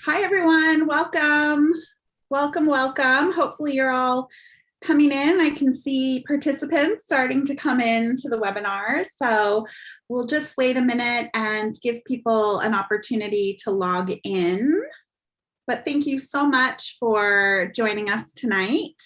Hi, everyone. Welcome. Welcome, welcome. Hopefully you're all coming in. I can see participants starting to come in to the webinar. So we'll just wait a minute and give people an opportunity to log in. But thank you so much for joining us tonight.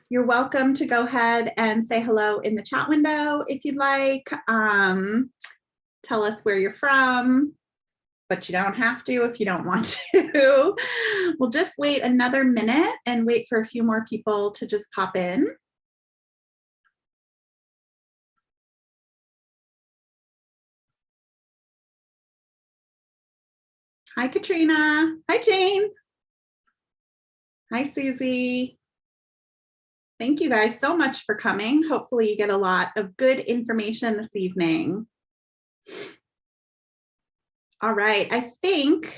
You're welcome to go ahead and say hello in the chat window if you'd like. Tell us where you're from, but you don't have to if you don't want to. We'll just wait another minute and wait for a few more people to just pop in. Hi, Katrina. Hi, Jane. Hi, Susie. Thank you guys so much for coming. Hopefully you get a lot of good information this evening. All right, I think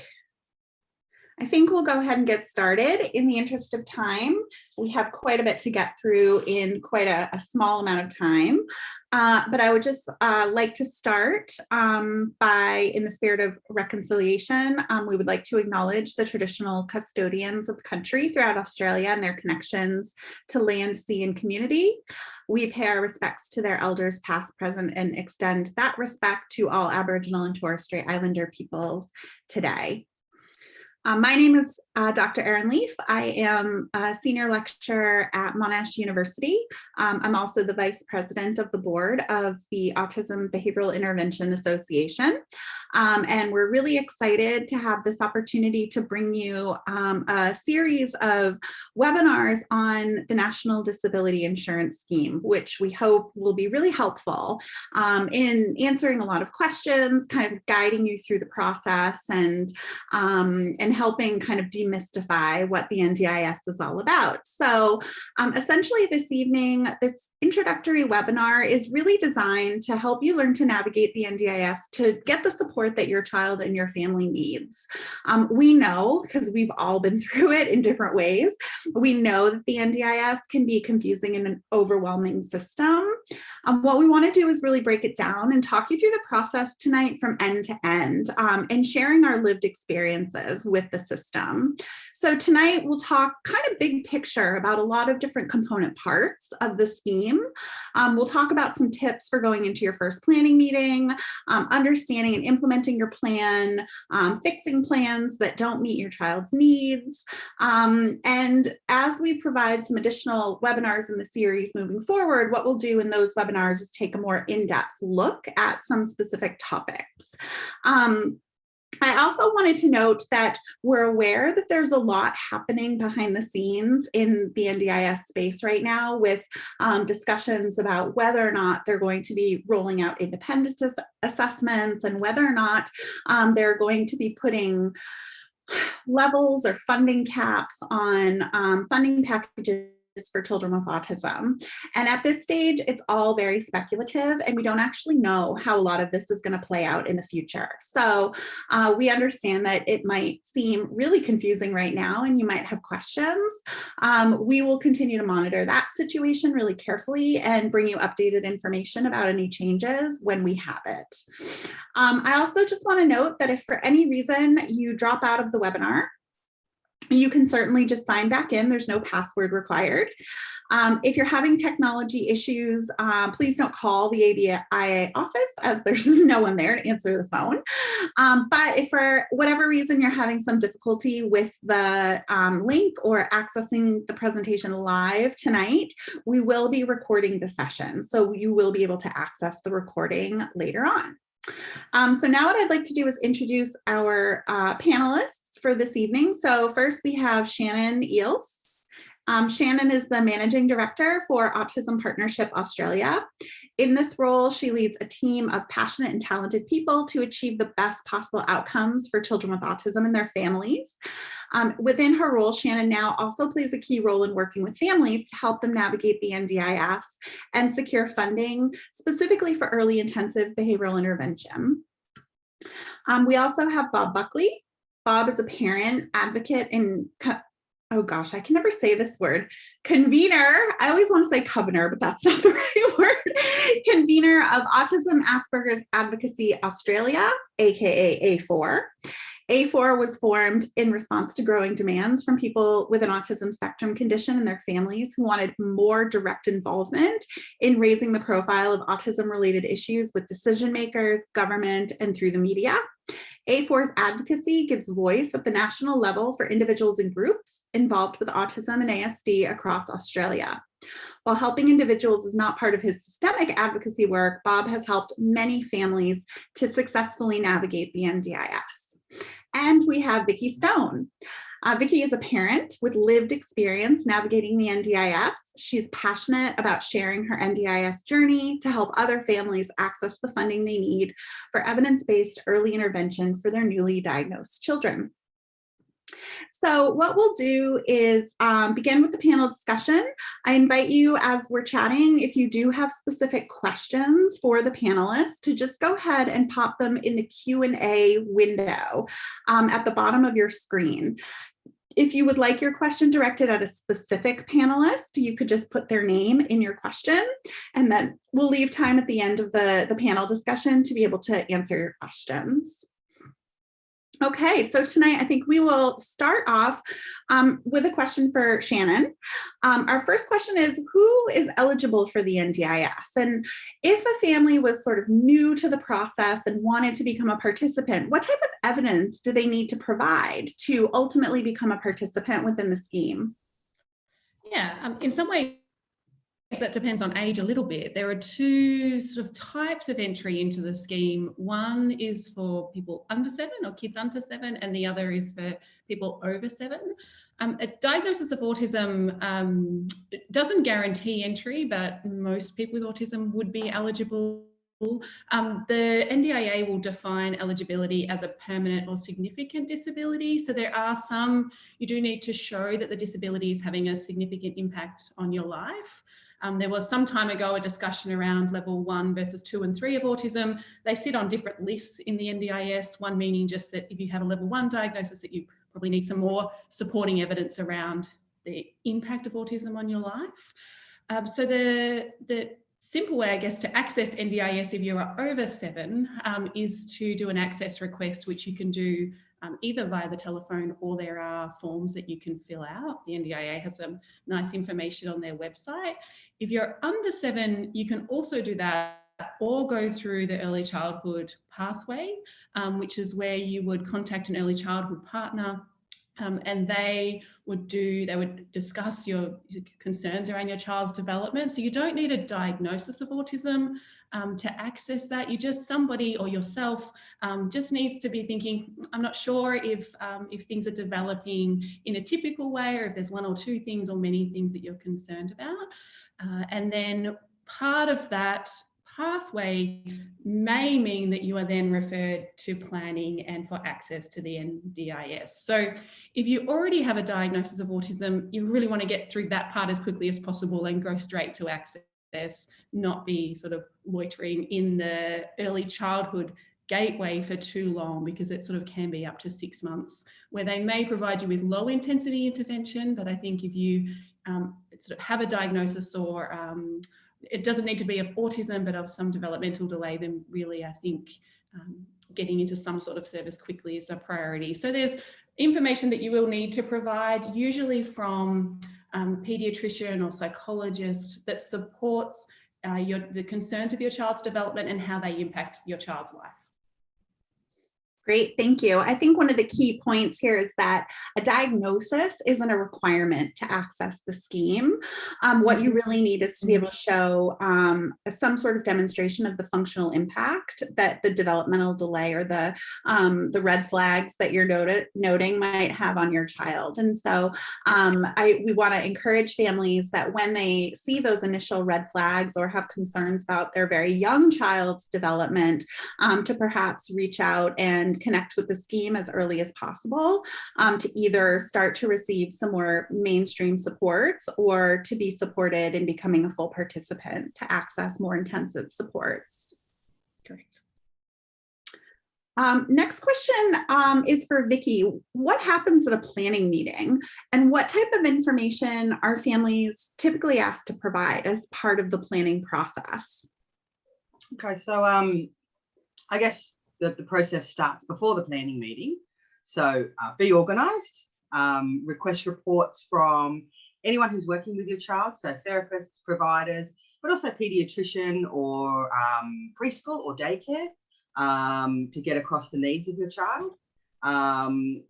we'll go ahead and get started. In the interest of time, we have quite a bit to get through in quite a small amount of time. But I would just like to start by, in the spirit of reconciliation, we would like to acknowledge the traditional custodians of the country throughout Australia and their connections to land, sea, and community. We pay our respects to their elders past, present, and extend that respect to all Aboriginal and Torres Strait Islander peoples today. My name is Dr. Erin Leaf. I am a senior lecturer at Monash University. I'm also the vice president of the board of the Autism Behavioral Intervention Association. And we're really excited to have this opportunity to bring you a series of webinars on the National Disability Insurance Scheme, which we hope will be really helpful in answering a lot of questions, kind of guiding you through the process and helping kind of demystify what the NDIS is all about. So essentially this evening, this introductory webinar is really designed to help you learn to navigate the NDIS to get the support that your child and your family needs. We know, because we've all been through it in different ways, we know that the NDIS can be confusing and an overwhelming system. What we want to do is really break it down and talk you through the process tonight from end to end and sharing our lived experiences with the system. So tonight we'll talk kind of big picture about a lot of different component parts of the scheme. We'll talk about some tips for going into your first planning meeting, understanding and implementing your plan, fixing plans that don't meet your child's needs. And as we provide some additional webinars in the series moving forward, what we'll do in those webinars is take a more in-depth look at some specific topics. I also wanted to note that we're aware that there's a lot happening behind the scenes in the NDIS space right now with discussions about whether or not they're going to be rolling out independent assessments and whether or not they're going to be putting levels or funding caps on funding packages for children with autism. And at this stage, it's all very speculative and we don't actually know how a lot of this is going to play out in the future. So we understand that it might seem really confusing right now and you might have questions. We will continue to monitor that situation really carefully and bring you updated information about any changes when we have it. I also just want to note that if for any reason you drop out of the webinar, you can certainly just sign back in. There's no password required. If you're having technology issues, please don't call the ABIA office as there's no one there to answer the phone. But if for whatever reason you're having some difficulty with the link or accessing the presentation live tonight, we will be recording the session. So you will be able to access the recording later on. So now what I'd like to do is introduce our panelists for this evening. So first we have Shannon Eels. Shannon is the Managing Director for Autism Partnership Australia. In this role, she leads a team of passionate and talented people to achieve the best possible outcomes for children with autism and their families. Within her role, Shannon now also plays a key role in working with families to help them navigate the NDIS and secure funding, specifically for early intensive behavioral intervention. We also have Bob Buckley. Bob is a parent, advocate, and oh gosh, I can never say this word, convener. I always want to say covener, but that's not the right word. Convener of Autism Asperger's Advocacy Australia, aka A4. A4 was formed in response to growing demands from people with an autism spectrum condition and their families who wanted more direct involvement in raising the profile of autism-related issues with decision makers, government, and through the media. A4's advocacy gives voice at the national level for individuals and groups involved with autism and ASD across Australia. While helping individuals is not part of his systemic advocacy work, Bob has helped many families to successfully navigate the NDIS. And we have Vicki Stone. Vicki is a parent with lived experience navigating the NDIS. She's passionate about sharing her NDIS journey to help other families access the funding they need for evidence-based early intervention for their newly diagnosed children. So what we'll do is begin with the panel discussion. I invite you, as we're chatting, if you do have specific questions for the panelists, to just go ahead and pop them in the Q&A window at the bottom of your screen. If you would like your question directed at a specific panelist, you could just put their name in your question, and then we'll leave time at the end of the panel discussion to be able to answer your questions. Okay, so tonight I think we will start off with a question for Shannon. Our first question is, who is eligible for the NDIS? And if a family was sort of new to the process and wanted to become a participant, what type of evidence do they need to provide to ultimately become a participant within the scheme? Yeah, in some ways, that depends on age a little bit. There are two sort of types of entry into the scheme. One is for people under 7 or kids under 7, and the other is for people over 7. A diagnosis of autism doesn't guarantee entry, but most people with autism would be eligible. The NDIA will define eligibility as a permanent or significant disability. So there are some, you do need to show that the disability is having a significant impact on your life. There was some time ago a discussion around level 1 versus 2 and 3 of autism. They sit on different lists in the NDIS, one meaning just that if you have a level 1 diagnosis, that you probably need some more supporting evidence around the impact of autism on your life. So the simple way, I guess, to access NDIS if you are over 7 is to do an access request, which you can do either via the telephone, or there are forms that you can fill out. The NDIA has some nice information on their website. If you're under 7, you can also do that or go through the early childhood pathway, which is where you would contact an early childhood partner. And they would discuss your concerns around your child's development. So you don't need a diagnosis of autism to access that. You just, somebody or yourself just needs to be thinking, I'm not sure if things are developing in a typical way, or if there's one or two things or many things that you're concerned about. And then part of that pathway may mean that you are then referred to planning and for access to the NDIS. So if you already have a diagnosis of autism, you really want to get through that part as quickly as possible and go straight to access, not be sort of loitering in the early childhood gateway for too long, because it sort of can be up to 6 months, where they may provide you with low intensity intervention. But I think if you sort of have a diagnosis, or it doesn't need to be of autism, but of some developmental delay, then really I think getting into some sort of service quickly is a priority. So there's information that you will need to provide, usually from pediatrician or psychologist, that supports the concerns with your child's development and how they impact your child's life. Great, thank you. I think one of the key points here is that a diagnosis isn't a requirement to access the scheme. What you really need is to be able to show some sort of demonstration of the functional impact that the developmental delay or the red flags that you're noting might have on your child. And so we want to encourage families that when they see those initial red flags or have concerns about their very young child's development, to perhaps reach out and connect with the scheme as early as possible, to either start to receive some more mainstream supports or to be supported in becoming a full participant to access more intensive supports. Correct. Next question is for Vicki. What happens at a planning meeting, and what type of information are families typically asked to provide as part of the planning process? Okay, so I guess the process starts before the planning meeting. So be organised, request reports from anyone who's working with your child, so therapists, providers, but also paediatrician or preschool or daycare, to get across the needs of your child. And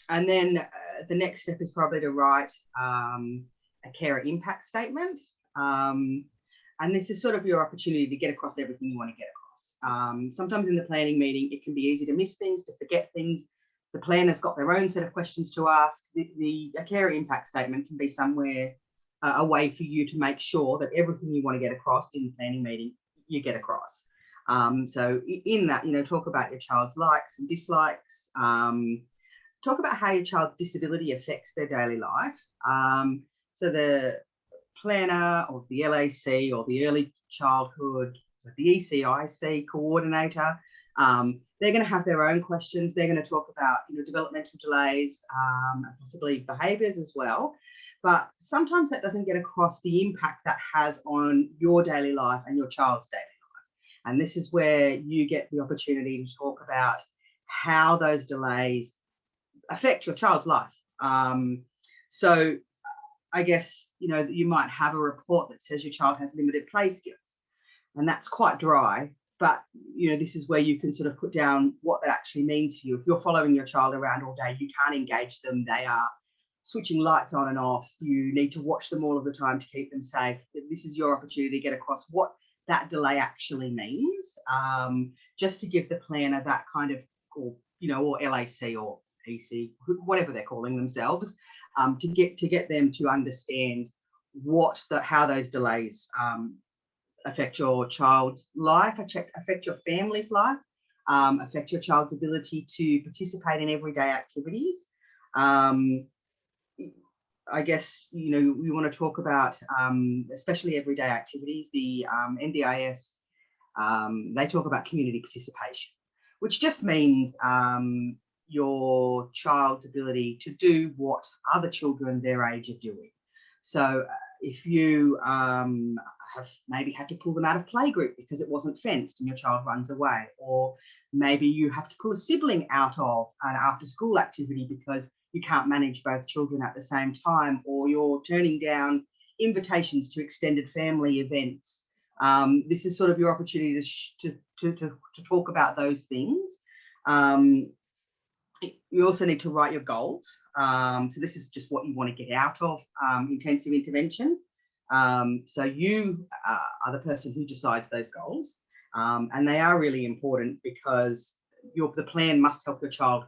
then the next step is probably to write a carer impact statement. And this is sort of your opportunity to get across everything you want to get across. Sometimes in the planning meeting, it can be easy to miss things, to forget things. The planner's got their own set of questions to ask. A carer impact statement can be somewhere, a way for you to make sure that everything you want to get across in the planning meeting, you get across. So in that, talk about your child's likes and dislikes, talk about how your child's disability affects their daily life. So the planner or the LAC or the early childhood, the ECIC coordinator, they're going to have their own questions. They're going to talk about developmental delays, and possibly behaviours as well. But sometimes that doesn't get across the impact that has on your daily life and your child's daily life. And this is where you get the opportunity to talk about how those delays affect your child's life. So I guess, you might have a report that says your child has limited play skills, and that's quite dry. But, this is where you can sort of put down what that actually means for you. If you're following your child around all day, you can't engage them. They are switching lights on and off. You need to watch them all of the time to keep them safe. This is your opportunity to get across what that delay actually means, just to give the planner that kind of, or LAC or EC, whatever they're calling themselves, to get them to understand how those delays affect your child's life, affect your family's life, affect your child's ability to participate in everyday activities. I guess, we want to talk about, especially everyday activities, the NDIS, they talk about community participation, which just means your child's ability to do what other children their age are doing. So if you have maybe had to pull them out of playgroup because it wasn't fenced and your child runs away, or maybe you have to pull a sibling out of an after school activity because you can't manage both children at the same time, or you're turning down invitations to extended family events. This is sort of your opportunity to talk about those things. You also need to write your goals. So this is just what you want to get out of intensive intervention. So you are the person who decides those goals. And they are really important because the plan must help your child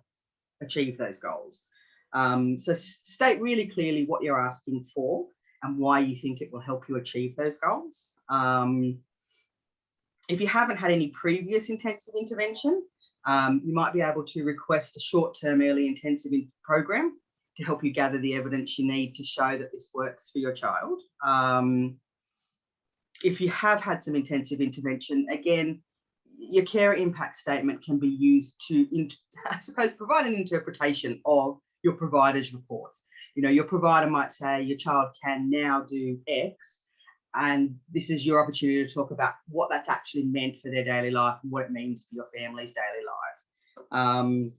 achieve those goals. So state really clearly what you're asking for and why you think it will help you achieve those goals. If you haven't had any previous intensive intervention, you might be able to request a short-term early intensive program to help you gather the evidence you need to show that this works for your child. If you have had some intensive intervention, again, your carer impact statement can be used to, I suppose, provide an interpretation of your provider's reports. Your provider might say your child can now do X, and this is your opportunity to talk about what that's actually meant for their daily life and what it means for your family's daily life.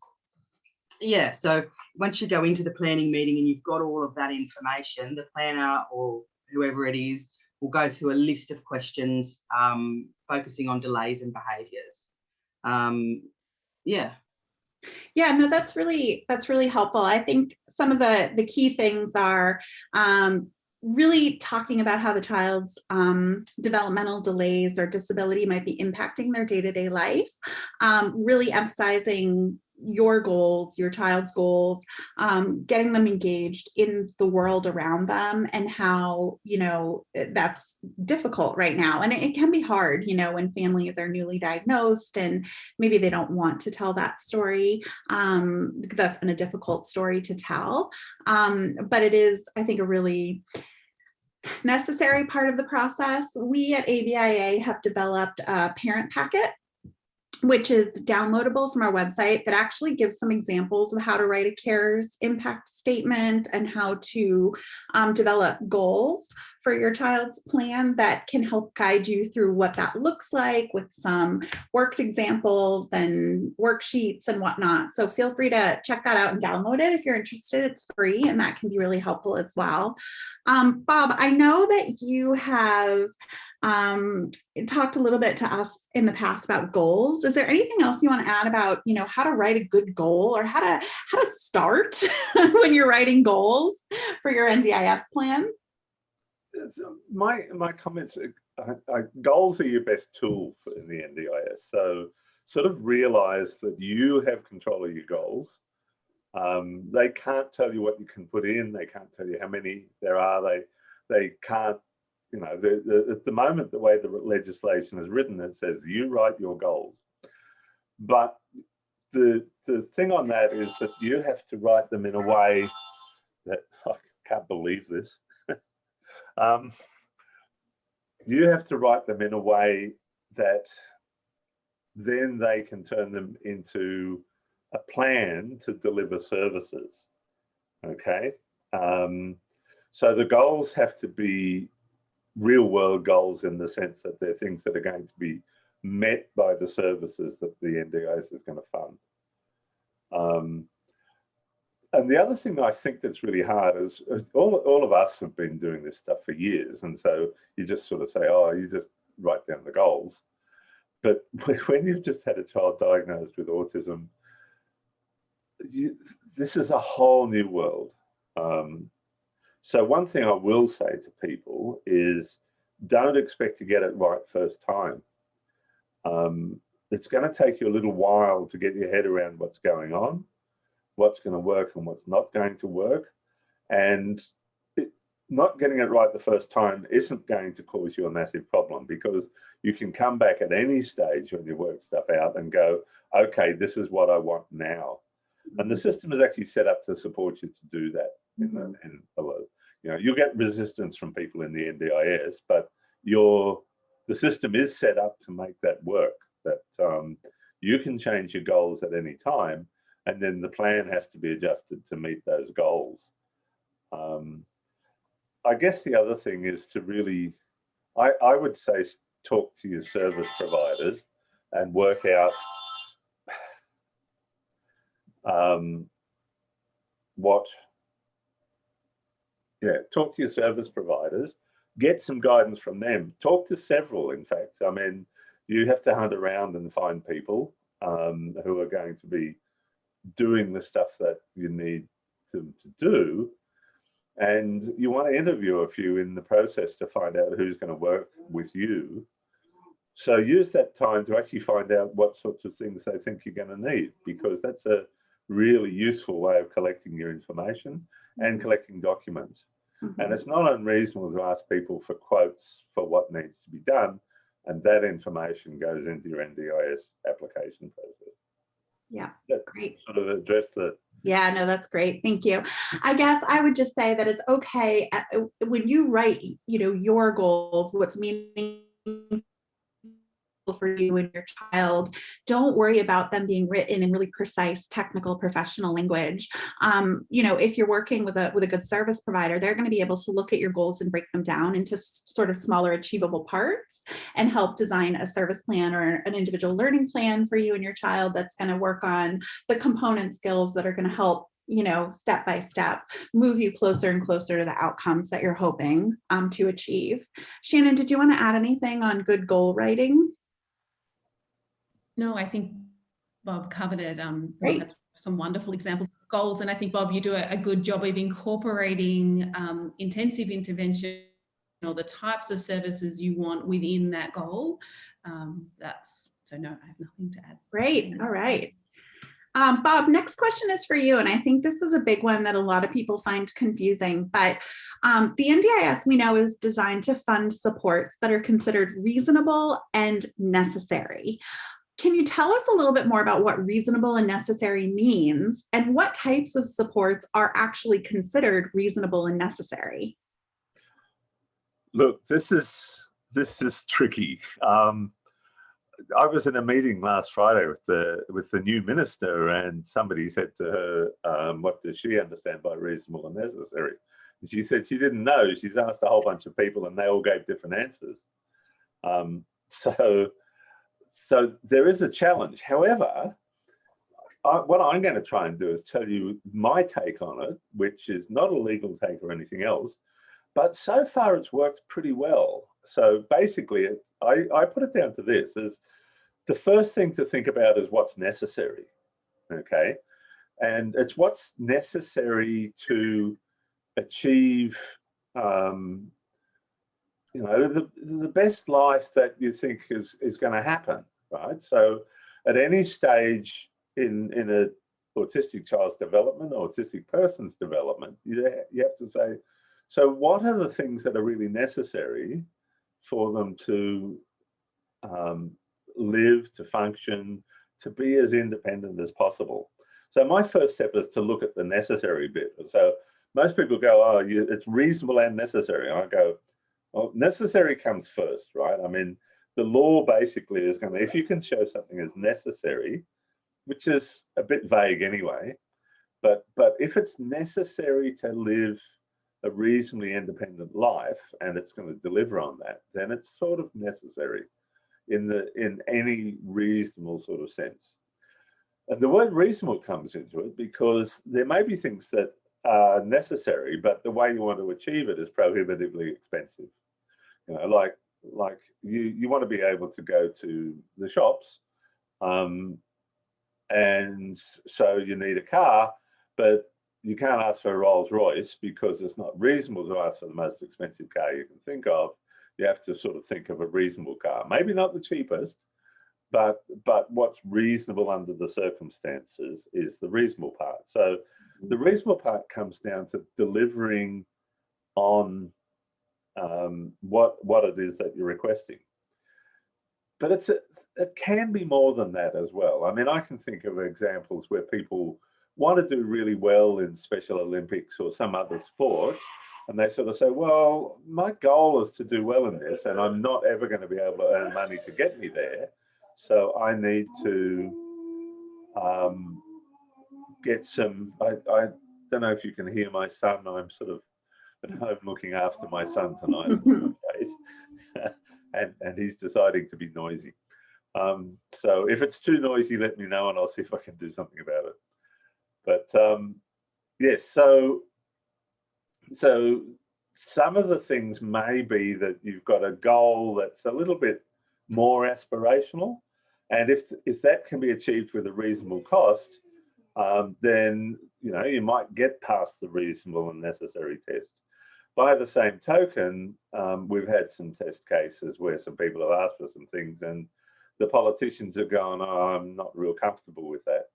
So once you go into the planning meeting and you've got all of that information, the planner or whoever it is will go through a list of questions focusing on delays and behaviours. Yeah, no, that's really helpful. I think some of the key things are really talking about how the child's developmental delays or disability might be impacting their day-to-day life, really emphasizing your goals, your child's goals, getting them engaged in the world around them, and how, that's difficult right now. And it can be hard, when families are newly diagnosed and maybe they don't want to tell that story. That's been a difficult story to tell. But it is, I think, a really necessary part of the process. We at ABIA have developed a parent packet which is downloadable from our website, that actually gives some examples of how to write a CARES impact statement and how to develop goals for your child's plan that can help guide you through what that looks like, with some worked examples and worksheets and whatnot. So feel free to check that out and download it if you're interested. It's free, and that can be really helpful as well. Bob, I know that you have talked a little bit to us in the past about goals. Is there anything else you want to add about, how to write a good goal, or how to start when you're writing goals for your NDIS plan? So my comments are goals are your best tool in the NDIS. So sort of realize that you have control of your goals. They can't tell you what you can put in. They can't tell you how many there are. They can't, at the moment, the way the legislation is written, it says you write your goals. But the thing on that is that you have to write them in a way that, I can't believe this. You have to write them in a way that then they can turn them into a plan to deliver services. Okay. So the goals have to be real world goals, in the sense that they're things that are going to be met by the services that the NDIS is going to fund. And the other thing I think that's really hard is all of us have been doing this stuff for years. And so you just sort of say, oh, you just write down the goals. But when you've just had a child diagnosed with autism, this is a whole new world. So one thing I will say to people is, don't expect to get it right first time. It's going to take you a little while to get your head around what's going on, what's going to work and what's not going to work. And not getting it right the first time isn't going to cause you a massive problem, because you can come back at any stage when you work stuff out and go, okay, this is what I want now. And the system is actually set up to support you to do that. You'll get resistance from people in the NDIS, but the system is set up to make that work, that you can change your goals at any time, and then the plan has to be adjusted to meet those goals. I guess the other thing is to really, I would say, talk to your service providers and work out talk to your service providers, get some guidance from them, talk to several, in fact. I mean, you have to hunt around and find people who are going to be doing the stuff that you need them to do. And you want to interview a few in the process to find out who's going to work with you. So use that time to actually find out what sorts of things they think you're going to need, because that's a really useful way of collecting your information and collecting documents. And it's not unreasonable to ask people for quotes for what needs to be done, and that information goes into your NDIS application process. Yeah, great. Sort of address the... Yeah, no, that's great. Thank you. I guess I would just say that it's okay when you write, your goals, what's meaningful for you and your child. Don't worry about them being written in really precise, technical, professional language. If you're working with a good service provider, they're going to be able to look at your goals and break them down into sort of smaller, achievable parts, and help design a service plan or an individual learning plan for you and your child that's going to work on the component skills that are going to help, step by step, move you closer and closer to the outcomes that you're hoping to achieve. Shannon, did you want to add anything on good goal writing? No, I think Bob covered it. Bob Great. has some wonderful examples of goals, and I think, Bob, you do a good job of incorporating intensive intervention, or the types of services you want within that goal. So no, I have nothing to add. Great. All right. Bob, next question is for you, and I think this is a big one that a lot of people find confusing, but the NDIS, we know, is designed to fund supports that are considered reasonable and necessary. Can you tell us a little bit more about what reasonable and necessary means, and what types of supports are actually considered reasonable and necessary? Look, this is tricky. I was in a meeting last Friday with the new minister, and somebody said to her, "What does she understand by reasonable and necessary?" And she said she didn't know. She's asked a whole bunch of people, and they all gave different answers. So there is a challenge. However, what I'm going to try and do is tell you my take on it, which is not a legal take or anything else, but so far it's worked pretty well. So basically, I put it down to this: is the first thing to think about is what's necessary, okay? And it's what's necessary to achieve, the best life that you think is going to happen, right? So at any stage in a autistic child's development, autistic person's development, you have to say, so what are the things that are really necessary for them to live, to function, to be as independent as possible? So my first step is to look at the necessary bit. So most people go, oh, it's reasonable and necessary. And I go, well, necessary comes first, right? I mean, the law basically is going to, if you can show something as necessary, which is a bit vague anyway, but if it's necessary to live a reasonably independent life and it's going to deliver on that, then it's sort of necessary in any reasonable sort of sense. And the word reasonable comes into it because there may be things that are necessary, but the way you want to achieve it is prohibitively expensive. You know, like you want to be able to go to the shops, and so you need a car, but you can't ask for a Rolls Royce because it's not reasonable to ask for the most expensive car you can think of. You have to sort of think of a reasonable car, maybe not the cheapest, but what's reasonable under the circumstances is the reasonable part. So the reasonable part comes down to delivering on what it is that you're requesting. But it can be more than that as well. I mean, I can think of examples where people want to do really well in Special Olympics or some other sport, and they sort of say, well, my goal is to do well in this, and I'm not ever going to be able to earn money to get me there. So I need to get some, I don't know if you can hear my son. I'm sort of at home looking after my son tonight. and he's deciding to be noisy. So if it's too noisy, let me know and I'll see if I can do something about it. But yes, so some of the things may be that you've got a goal that's a little bit more aspirational, and if that can be achieved with a reasonable cost, then you might get past the reasonable and necessary test. By the same token, we've had some test cases where some people have asked for some things and the politicians have gone, oh, I'm not real comfortable with that.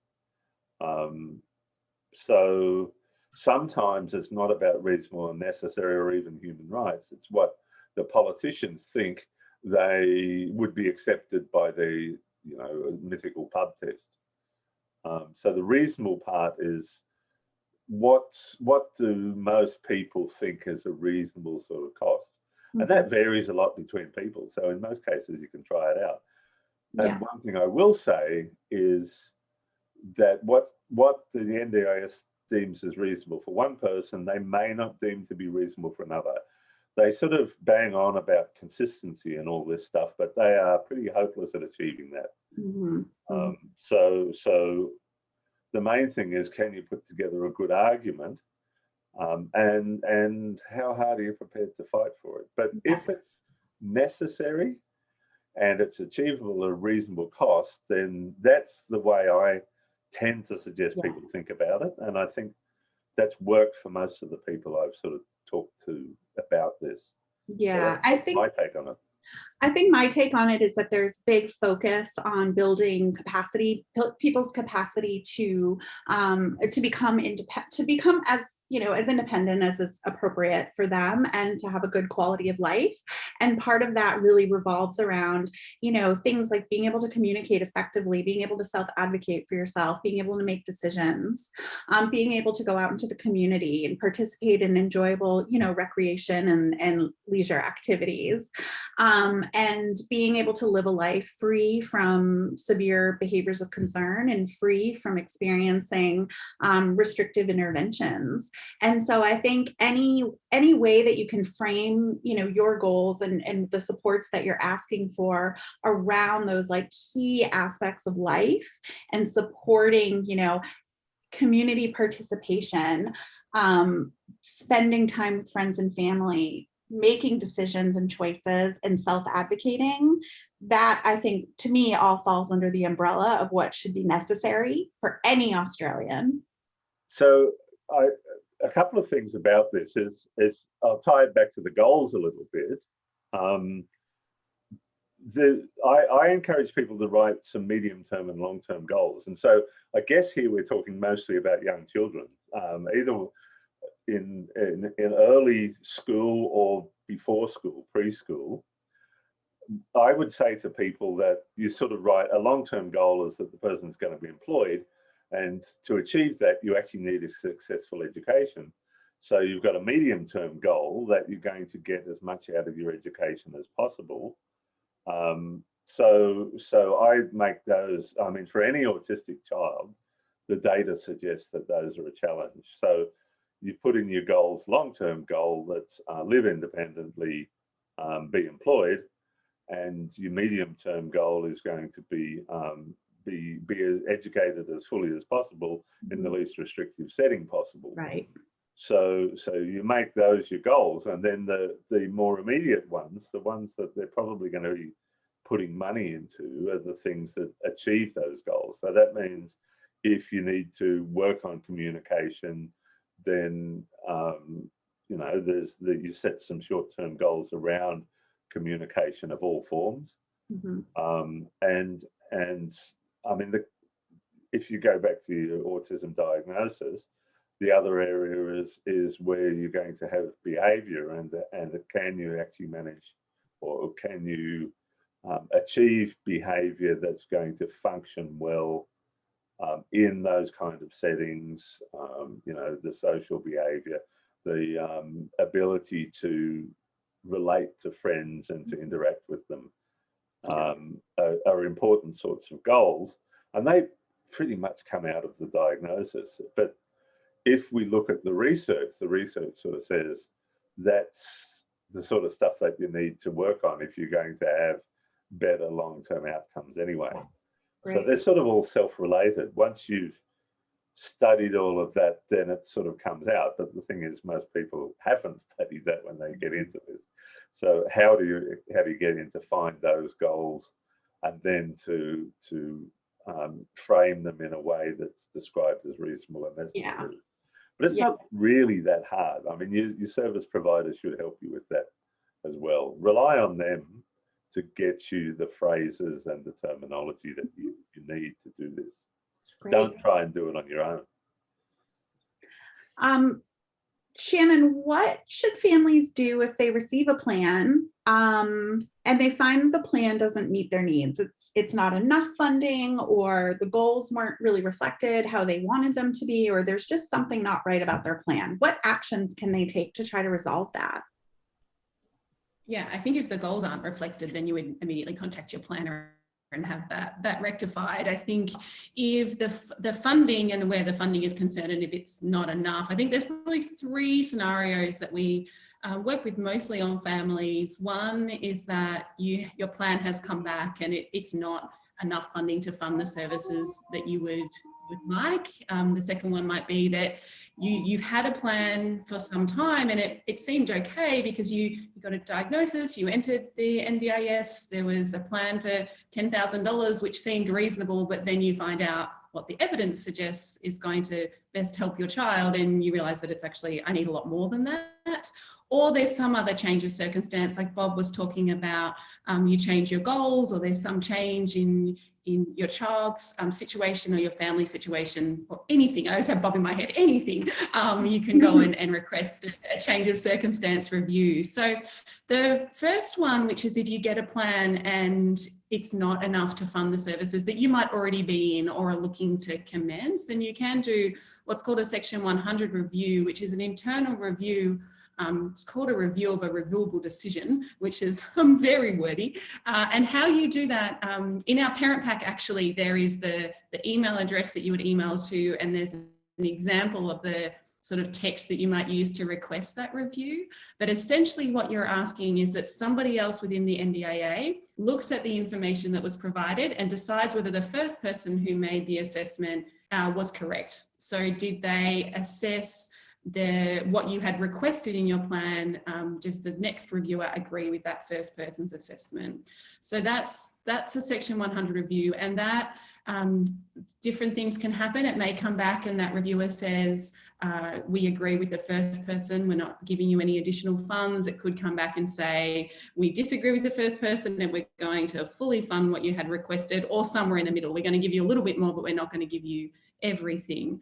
So sometimes it's not about reasonable and necessary or even human rights. It's what the politicians think they would be accepted by the mythical pub test. So the reasonable part is what do most people think is a reasonable sort of cost? Mm-hmm. And that varies a lot between people. So in most cases, you can try it out. And one thing I will say is that what the NDIS deems as reasonable for one person, they may not deem to be reasonable for another. They sort of bang on about consistency and all this stuff, but they are pretty hopeless at achieving that. Mm-hmm. So the main thing is, can you put together a good argument, and how hard are you prepared to fight for it? But if it's necessary and it's achievable at a reasonable cost, then that's the way I tend to suggest people think about it. And I think that's worked for most of the people I've sort of talked to about this. Yeah, so I think my take on it. I think my take on it is that there's big focus on building capacity, people's capacity to become independent, to become as as independent as is appropriate for them and to have a good quality of life. And part of that really revolves around, things like being able to communicate effectively, being able to self-advocate for yourself, being able to make decisions, being able to go out into the community and participate in enjoyable, recreation and leisure activities, and being able to live a life free from severe behaviors of concern and free from experiencing restrictive interventions. And so I think any way that you can frame, your goals and the supports that you're asking for around those like key aspects of life and supporting, community participation, spending time with friends and family, making decisions and choices and self-advocating, that I think to me all falls under the umbrella of what should be necessary for any Australian. So a couple of things about this is I'll tie it back to the goals a little bit. I encourage people to write some medium-term and long-term goals. And so I guess here we're talking mostly about young children, either in early school or before school, preschool. I would say to people that you sort of write a long-term goal is that the person's going to be employed. And to achieve that, you actually need a successful education. So you've got a medium-term goal that you're going to get as much out of your education as possible. So I make those, for any autistic child, the data suggests that those are a challenge. So you put in your goals, long-term goal that live independently, be employed, and your medium-term goal is going to be educated as fully as possible in the least restrictive setting possible. Right. So you make those your goals, and then the more immediate ones, the ones that they're probably going to be putting money into, are the things that achieve those goals. So that means if you need to work on communication, then you set some short-term goals around communication of all forms. If you go back to your autism diagnosis, the other area is where you're going to have behavior, and can you actually manage, or can you achieve behavior that's going to function well in those kind of settings, the social behavior, the ability to relate to friends and to interact with them are important sorts of goals, and they pretty much come out of the diagnosis. But if we look at the research sort of says that's the sort of stuff that you need to work on if you're going to have better long-term outcomes anyway. Great. So they're sort of all self-related. Once you've studied all of that, then it sort of comes out. But the thing is, most people haven't studied that when they get into this. So how do you get in to find those goals, and then to frame them in a way that's described as reasonable and necessary? Yeah. But it's not really that hard. Your service providers should help you with that as well. Rely on them to get you the phrases and the terminology that you need to do this. Great. Don't try and do it on your own. Shannon, what should families do if they receive a plan and they find the plan doesn't meet their needs? It's not enough funding, or the goals weren't really reflected how they wanted them to be, or there's just something not right about their plan. What actions can they take to try to resolve that? Yeah, I think if the goals aren't reflected, then you would immediately contact your planner and have that rectified. I think if the funding and where the funding is concerned, and if it's not enough, I think there's probably 3 scenarios that we work with mostly on families. One is that your plan has come back and it's not enough funding to fund the services that you would like. The second one might be that you've had a plan for some time and it seemed okay because you got a diagnosis, you entered the NDIS, there was a plan for $10,000 which seemed reasonable, but then you find out what the evidence suggests is going to best help your child, and you realize that it's actually, I need a lot more than that. Or there's some other change of circumstance, like Bob was talking about, you change your goals, or there's some change in your child's situation or your family situation or anything. I always have Bob in my head, anything, you can go and request a change of circumstance review. So the first one, which is if you get a plan and it's not enough to fund the services that you might already be in or are looking to commence, then you can do what's called a Section 100 review, which is an internal review. It's called a review of a reviewable decision, which is very wordy. And how you do that, in our parent pack, actually, there is the email address that you would email to, and there's an example of the sort of text that you might use to request that review. But essentially what you're asking is that somebody else within the NDIA looks at the information that was provided and decides whether the first person who made the assessment was correct. So did they assess what you had requested in your plan? Does the next reviewer agree with that first person's assessment? So that's a Section 100 review, and that different things can happen. It may come back and that reviewer says, we agree with the first person, we're not giving you any additional funds. It could come back and say, we disagree with the first person and we're going to fully fund what you had requested, or somewhere in the middle. We're going to give you a little bit more, but we're not going to give you everything.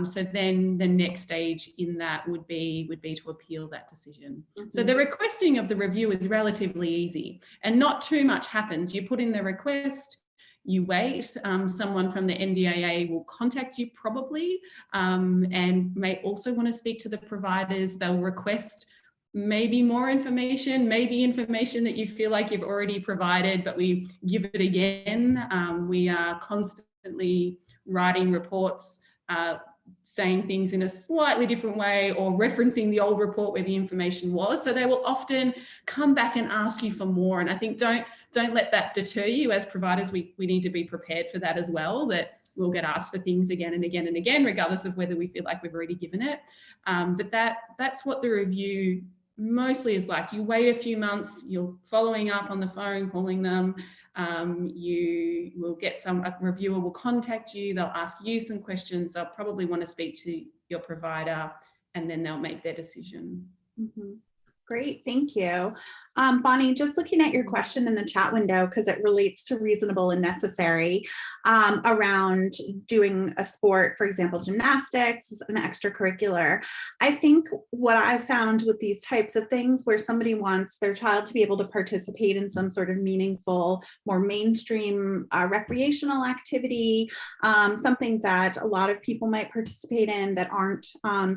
So then the next stage in that would be to appeal that decision. Mm-hmm. So the requesting of the review is relatively easy and not too much happens. You put in the request, you wait, someone from the NDIA will contact you probably, and may also want to speak to the providers. They'll request maybe more information, maybe information that you feel like you've already provided, but we give it again. We are constantly writing reports, saying things in a slightly different way or referencing the old report where the information was. So they will often come back and ask you for more. And I think don't let that deter you. As providers, we need to be prepared for that as well, that we'll get asked for things again and again and again, regardless of whether we feel like we've already given it. But that's what the review mostly is like. You wait a few months, you're following up on the phone, calling them. You will get a reviewer will contact you. They'll ask you some questions. They'll probably want to speak to your provider, and then they'll make their decision. Mm-hmm. Great, thank you. Bonnie, just looking at your question in the chat window, because it relates to reasonable and necessary, around doing a sport, for example, gymnastics, an extracurricular. I think what I've found with these types of things where somebody wants their child to be able to participate in some sort of meaningful, more mainstream recreational activity, something that a lot of people might participate in that aren't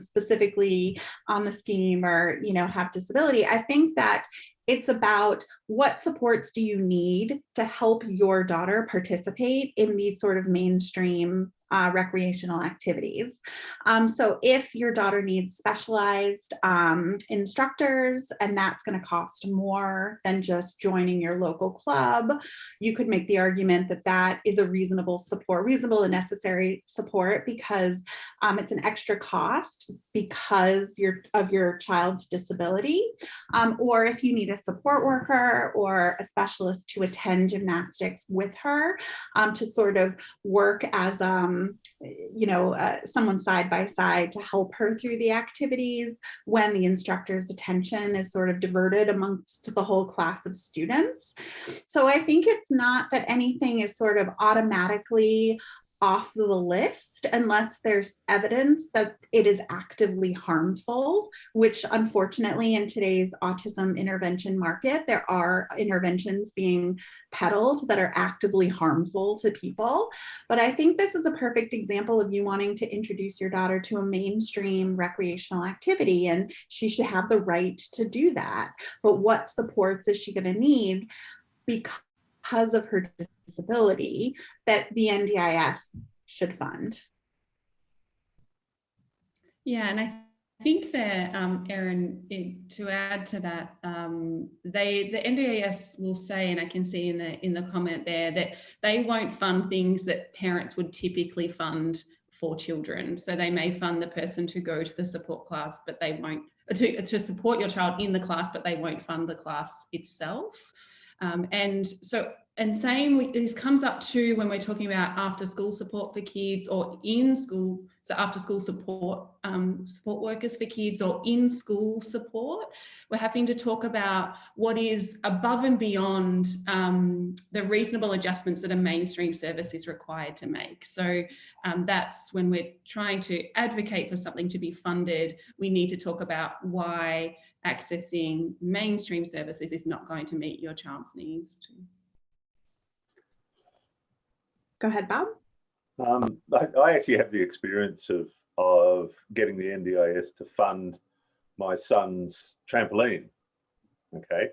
specifically on the scheme or, have disability. I think that it's about what supports do you need to help your daughter participate in these sort of mainstream recreational activities. So if your daughter needs specialized instructors, and that's going to cost more than just joining your local club, you could make the argument that that is a reasonable and necessary support, because it's an extra cost because of your child's disability. Or if you need a support worker or a specialist to attend gymnastics with her, to sort of work as someone side by side to help her through the activities when the instructor's attention is sort of diverted amongst the whole class of students. So I think it's not that anything is sort of automatically off the list unless there's evidence that it is actively harmful, which unfortunately in today's autism intervention market, there are interventions being peddled that are actively harmful to people. But I think this is a perfect example of you wanting to introduce your daughter to a mainstream recreational activity, and she should have the right to do that. But what supports is she going to need because of her disability that the NDIS should fund? Yeah, and I think that, Erin, to add to that, the NDIS will say, and I can see in the comment there, that they won't fund things that parents would typically fund for children. So they may fund the person to go to the support class, but they won't to support your child in the class, but they won't fund the class itself. And so And this comes up too when we're talking about after school support for kids or in school, so after school support, support workers for kids or in school support. We're having to talk about what is above and beyond the reasonable adjustments that a mainstream service is required to make. So that's when we're trying to advocate for something to be funded, we need to talk about why accessing mainstream services is not going to meet your child's needs too. Go ahead, Bob. I actually have the experience of getting the NDIS to fund my son's trampoline. Okay.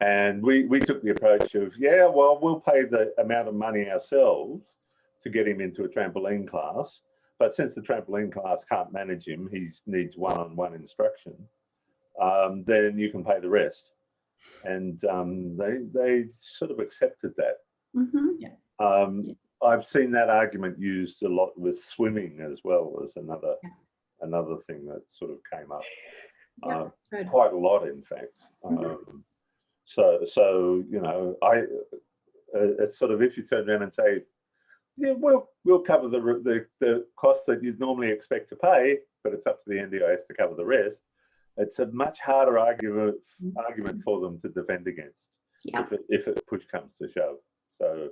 And we took the approach of, yeah, well, we'll pay the amount of money ourselves to get him into a trampoline class. But since the trampoline class can't manage him, he needs one-on-one instruction, then you can pay the rest. And they sort of accepted that. Mm-hmm. Yeah. I've seen that argument used a lot with swimming as well as another thing that sort of came up. Yeah, quite a lot, in fact. So you know, it's sort of, if you turn around and say, yeah, we'll cover the cost that you'd normally expect to pay, but it's up to the NDIS to cover the rest. It's a much harder argument for them to defend against, if it push comes to shove. So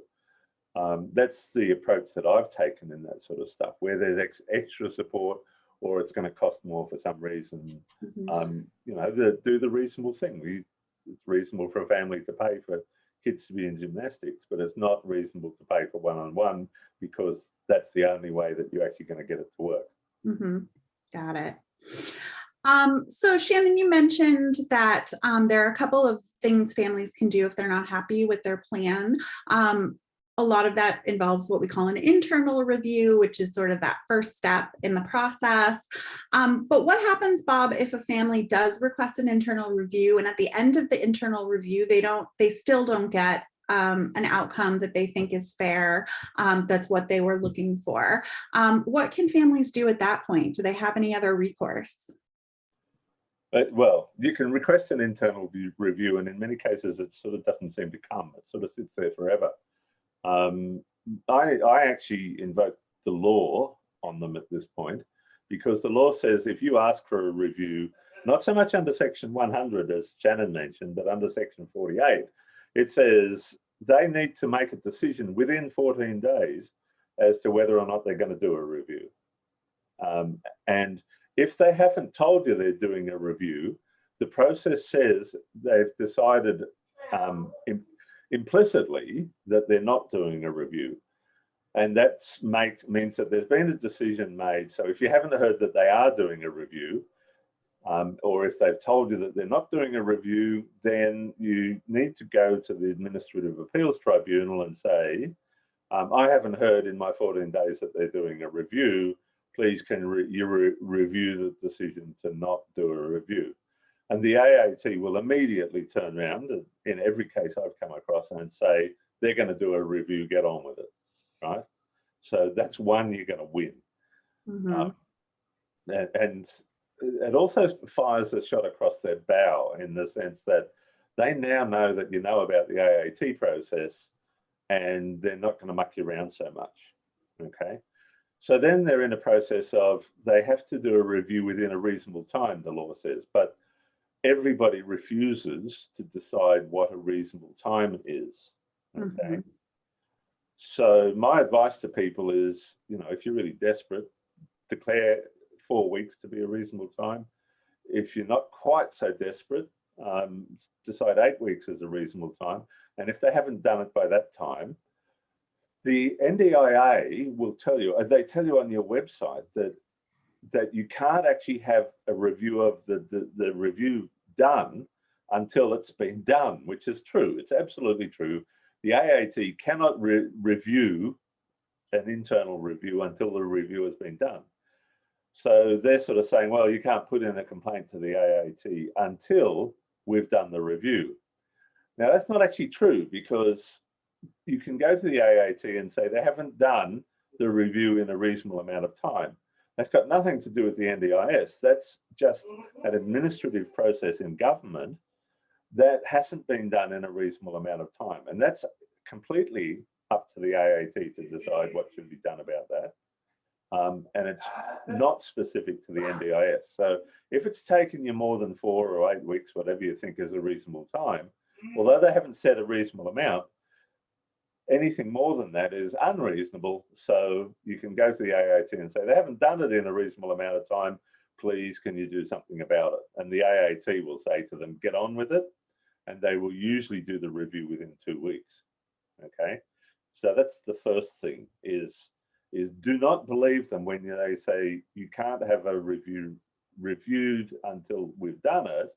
that's the approach that I've taken in that sort of stuff, where there's extra support or it's going to cost more for some reason. You know, do the reasonable thing. It's reasonable for a family to pay for kids to be in gymnastics, but it's not reasonable to pay for one-on-one, because that's the only way that you're actually going to get it to work. Got it. So Shannon, you mentioned that there are a couple of things families can do if they're not happy with their plan. A lot of that involves what we call an internal review, which is sort of that first step in the process. But what happens, Bob, if a family does request an internal review and at the end of the internal review, they still don't get an outcome that they think is fair, that's what they were looking for? What can families do at that point? Do they have any other recourse? Well, you can request an internal review, and in many cases it sort of doesn't seem to come. It sort of sits there forever. I actually invoke the law on them at this point, because the law says if you ask for a review, not so much under section 100 as Shannon mentioned, but under section 48, it says they need to make a decision within 14 days as to whether or not they're going to do a review. And if they haven't told you they're doing a review, the process says they've decided implicitly that they're not doing a review. And that means that there's been a decision made. So if you haven't heard that they are doing a review, or if they've told you that they're not doing a review, then you need to go to the Administrative Appeals Tribunal and say, I haven't heard in my 14 days that they're doing a review. Please can you review the decision to not do a review. And the AAT will immediately turn around, in every case I've come across, and say, they're going to do a review, get on with it, right? So that's one you're going to win. And it also fires a shot across their bow, in the sense that they now know that you know about the AAT process, and they're not going to muck you around so much, okay? So then they're in a process of, they have to do a review within a reasonable time, the law says, but everybody refuses to decide what a reasonable time is, okay? So my advice to people is, you know, if you're really desperate, declare 4 weeks to be a reasonable time. If you're not quite so desperate, decide 8 weeks is a reasonable time. And if they haven't done it by that time, the NDIA will tell you, they tell you on your website that you can't actually have a review of the review done until it's been done, which is true. It's absolutely true. The AAT cannot review an internal review until the review has been done. So they're sort of saying, well, you can't put in a complaint to the AAT until we've done the review. Now, that's not actually true, because you can go to the AAT and say they haven't done the review in a reasonable amount of time. That's got nothing to do with the NDIS. That's just an administrative process in government that hasn't been done in a reasonable amount of time. And that's completely up to the AAT to decide what should be done about that. And it's not specific to the NDIS. So if it's taken you more than 4 or 8 weeks, whatever you think is a reasonable time, although they haven't set a reasonable amount, anything more than that is unreasonable. So you can go to the AAT and say, they haven't done it in a reasonable amount of time. Please, can you do something about it? And the AAT will say to them, get on with it. And they will usually do the review within 2 weeks. Okay. So that's the first thing is do not believe them when they say you can't have a review reviewed until we've done it.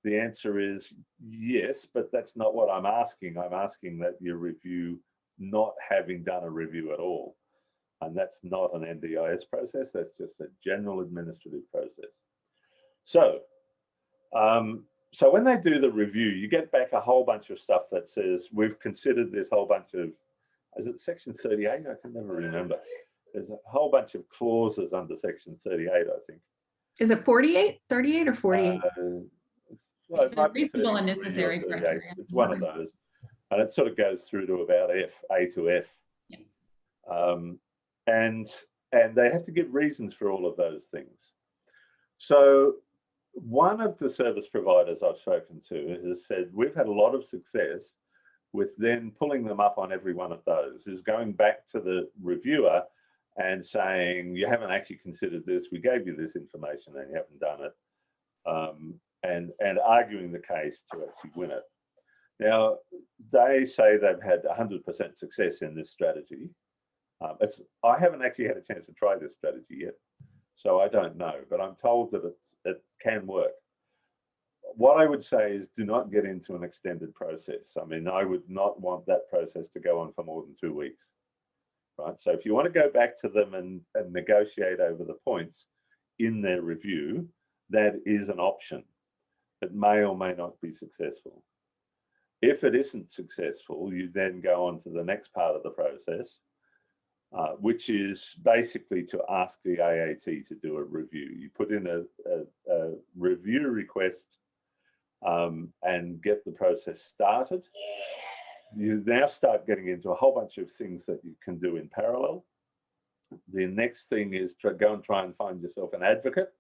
The answer is yes, but that's not what I'm asking. I'm asking that you review not having done a review at all. And that's not an NDIS process. That's just a general administrative process. So, so when they do the review, you get back a whole bunch of stuff that says, we've considered this whole bunch of, is it section 38? I can never remember. There's a whole bunch of clauses under section 38, I think. Is it 48, 38 or 48? Well, It's the reasonable and 33 or necessary 38. criteria. It's one of those. And it sort of goes through to about F, A to F. Yeah. And they have to give reasons for all of those things. So one of the service providers I've spoken to has said, we've had a lot of success with then pulling them up on every one of those, is going back to the reviewer and saying, you haven't actually considered this, we gave you this information and you haven't done it, and arguing the case to actually win it. Now, they say they've had 100% success in this strategy. I haven't actually had a chance to try this strategy yet, so I don't know, but I'm told that it can work. What I would say is do not get into an extended process. I mean, I would not want that process to go on for more than 2 weeks, right? So if you want to go back to them and negotiate over the points in their review, that is an option. It may or may not be successful. If it isn't successful, you then go on to the next part of the process, which is basically to ask the AAT to do a review. You put in a review request and get the process started. You now start getting into a whole bunch of things that you can do in parallel. The next thing is to go and try and find yourself an advocate,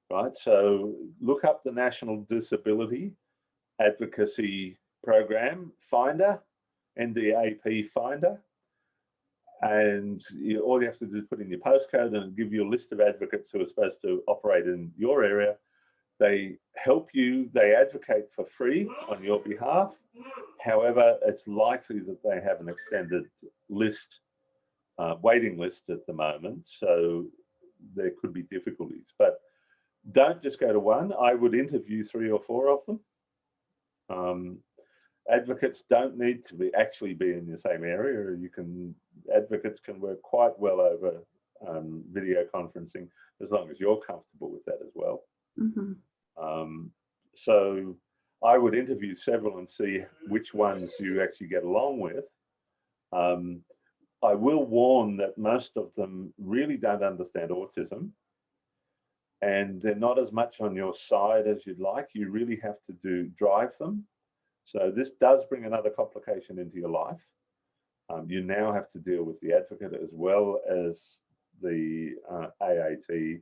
right? So look up the National Disability Advocacy Program Finder, NDAP Finder, and all you have to do is put in your postcode and give you a list of advocates who are supposed to operate in your area. They help you, they advocate for free on your behalf. However, it's likely that they have an extended list, waiting list at the moment, so there could be difficulties. But don't just go to one. I would interview 3 or 4 of them. Advocates don't need to actually be in the same area. Advocates can work quite well over video conferencing, as long as you're comfortable with that as well. Mm-hmm. So I would interview several and see which ones you actually get along with. I will warn that most of them really don't understand autism, and they're not as much on your side as you'd like. You really have to drive them. So this does bring another complication into your life. You now have to deal with the advocate as well as the AAT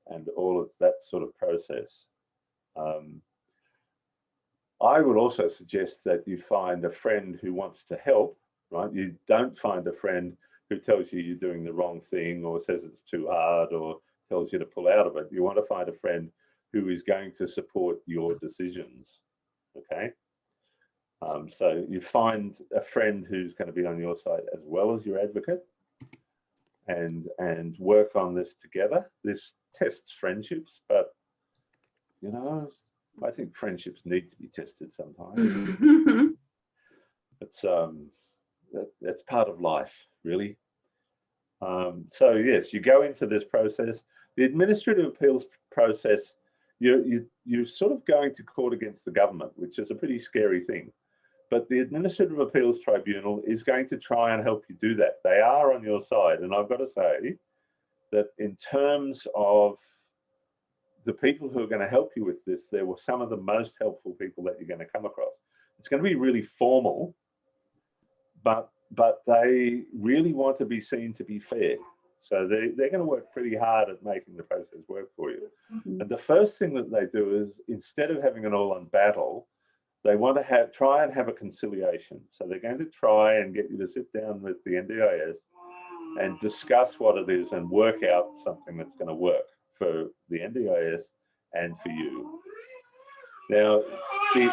and all of that sort of process. I would also suggest that you find a friend who wants to help, right? You don't find a friend who tells you you're doing the wrong thing or says it's too hard or tells you to pull out of it. You want to find a friend who is going to support your decisions, okay? So you find a friend who's going to be on your side as well as your advocate, and work on this together. This tests friendships, but you know, I think friendships need to be tested sometimes. That's part of life, really. So yes, you go into this process. The administrative appeals process, you're sort of going to court against the government, which is a pretty scary thing. But the Administrative Appeals Tribunal is going to try and help you do that. They are on your side. And I've got to say that in terms of the people who are going to help you with this, they were some of the most helpful people that you're going to come across. It's going to be really formal, but they really want to be seen to be fair. So they're going to work pretty hard at making the process work for you. Mhm. And the first thing that they do is, instead of having an all-on battle, they want to try and have a conciliation. So they're going to try and get you to sit down with the NDIS and discuss what it is and work out something that's going to work for the NDIS and for you. Now, did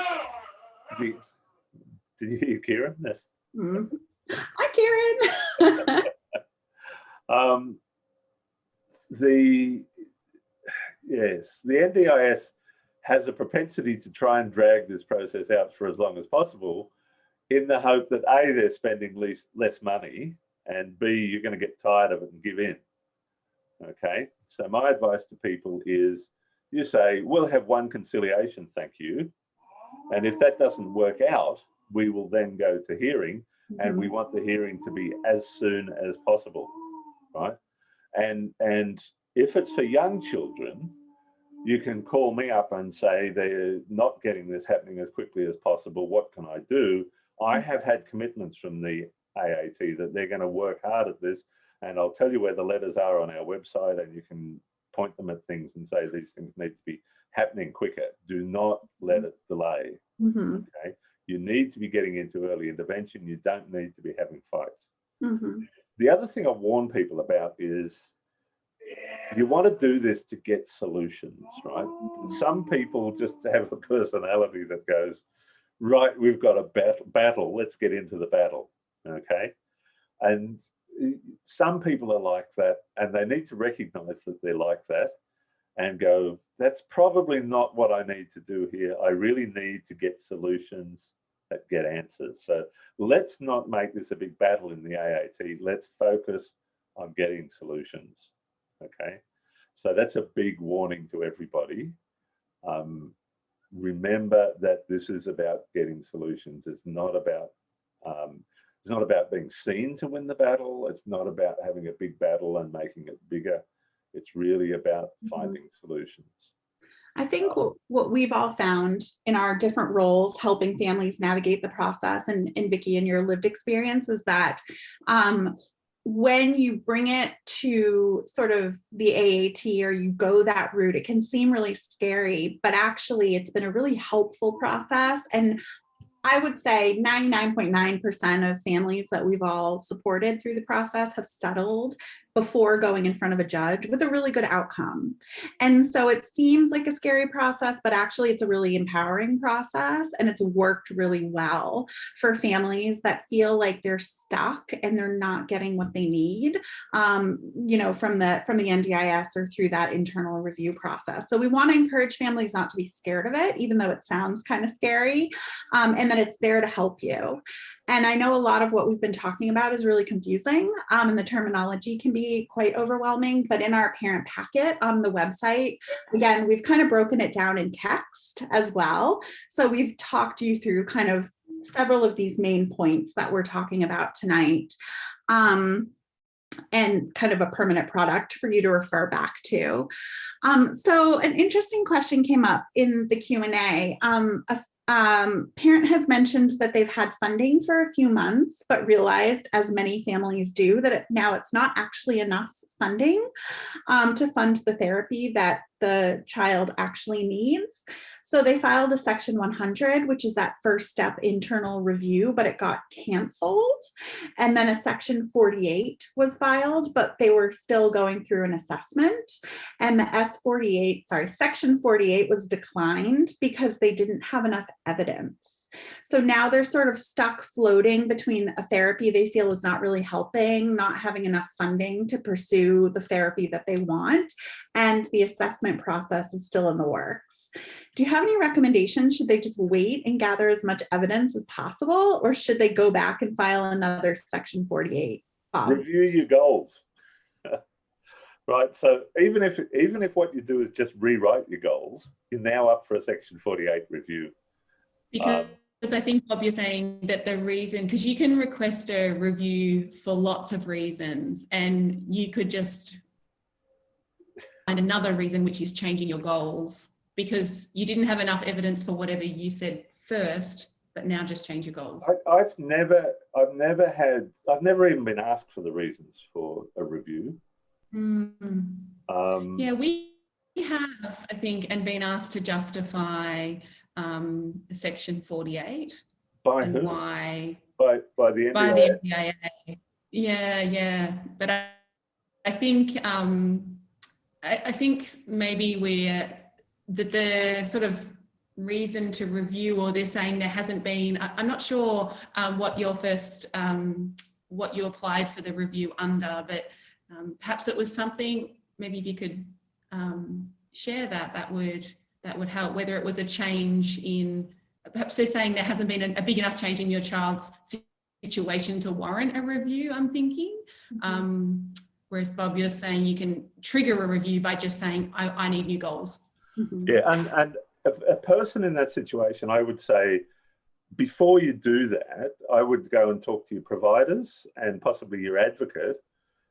you hear Kieran? Yes. Mhm. Hi, Karen. The NDIS has a propensity to try and drag this process out for as long as possible, in the hope that A, they're spending less money, and B, you're going to get tired of it and give in. Okay, so my advice to people is, you say, we'll have one conciliation, thank you. And if that doesn't work out, we will then go to hearing, and we want the hearing to be as soon as possible, right? And if it's for young children, you can call me up and say, they're not getting this happening as quickly as possible. What can I do? I have had commitments from the AAT that they're going to work hard at this, and I'll tell you where the letters are on our website, and you can point them at things and say, these things need to be happening quicker. Do not let it delay. Mhm. Okay, you need to be getting into early intervention. You don't need to be having fights. Mhm. The other thing I warn people about is, you want to do this to get solutions, right? Some people just have a personality that goes, right, we've got a battle, let's get into the battle, okay? And some people are like that, and they need to recognize that they're like that and go, that's probably not what I need to do here. I really need to get solutions that get answers. So let's not make this a big battle in the AAT. Let's focus on getting solutions. Okay, so that's a big warning to everybody. Remember that this is about getting solutions. It's not about being seen to win the battle. It's not about having a big battle and making it bigger. It's really about finding solutions. I think what we've all found in our different roles, helping families navigate the process, and Vicki, in your lived experience, is that when you bring it to sort of the AAT, or you go that route, it can seem really scary, but actually it's been a really helpful process. And I would say 99.9% of families that we've all supported through the process have settled before going in front of a judge with a really good outcome. And so it seems like a scary process, but actually it's a really empowering process, and it's worked really well for families that feel like they're stuck and they're not getting what they need, you know, from the NDIS or through that internal review process. So we want to encourage families not to be scared of it, even though it sounds kind of scary, and that it's there to help you. And I know a lot of what we've been talking about is really confusing, and the terminology can be quite overwhelming, but in our parent packet on the website, again, we've kind of broken it down in text as well. So we've talked you through kind of several of these main points that we're talking about tonight, and kind of a permanent product for you to refer back to. So an interesting question came up in the Q&A. Parent has mentioned that they've had funding for a few months, but realized, as many families do, that now it's not actually enough funding to fund the therapy that the child actually needs. So they filed a Section 100, which is that first step internal review, but it got canceled. And then a Section 48 was filed, but they were still going through an assessment. And the Section 48 was declined because they didn't have enough evidence. So now they're sort of stuck floating between a therapy they feel is not really helping, not having enough funding to pursue the therapy that they want, and the assessment process is still in the works. Do you have any recommendations? Should they just wait and gather as much evidence as possible, or should they go back and file another Section 48? Review your goals. Right, so even if what you do is just rewrite your goals, you're now up for a Section 48 review. Because I think, Bob, you're saying that the reason, because you can request a review for lots of reasons, and you could just find another reason, which is changing your goals, because you didn't have enough evidence for whatever you said first but now just change your goals? I've never even been asked for the reasons for a review. Yeah, we have, I think, and been asked to justify Section 48 By and who? why By the by NDIA? the NDIA. Yeah. But I think I think maybe the sort of reason to review, or they're saying there hasn't been. I'm not sure what your first what you applied for the review under, but perhaps it was something. Maybe if you could share that would help. Whether it was a change in, perhaps they're saying there hasn't been a big enough change in your child's situation to warrant a review, I'm thinking. Whereas Bob, you're saying you can trigger a review by just saying, I need new goals. Yeah, and a person in that situation, I would say, before you do that, I would go and talk to your providers and possibly your advocate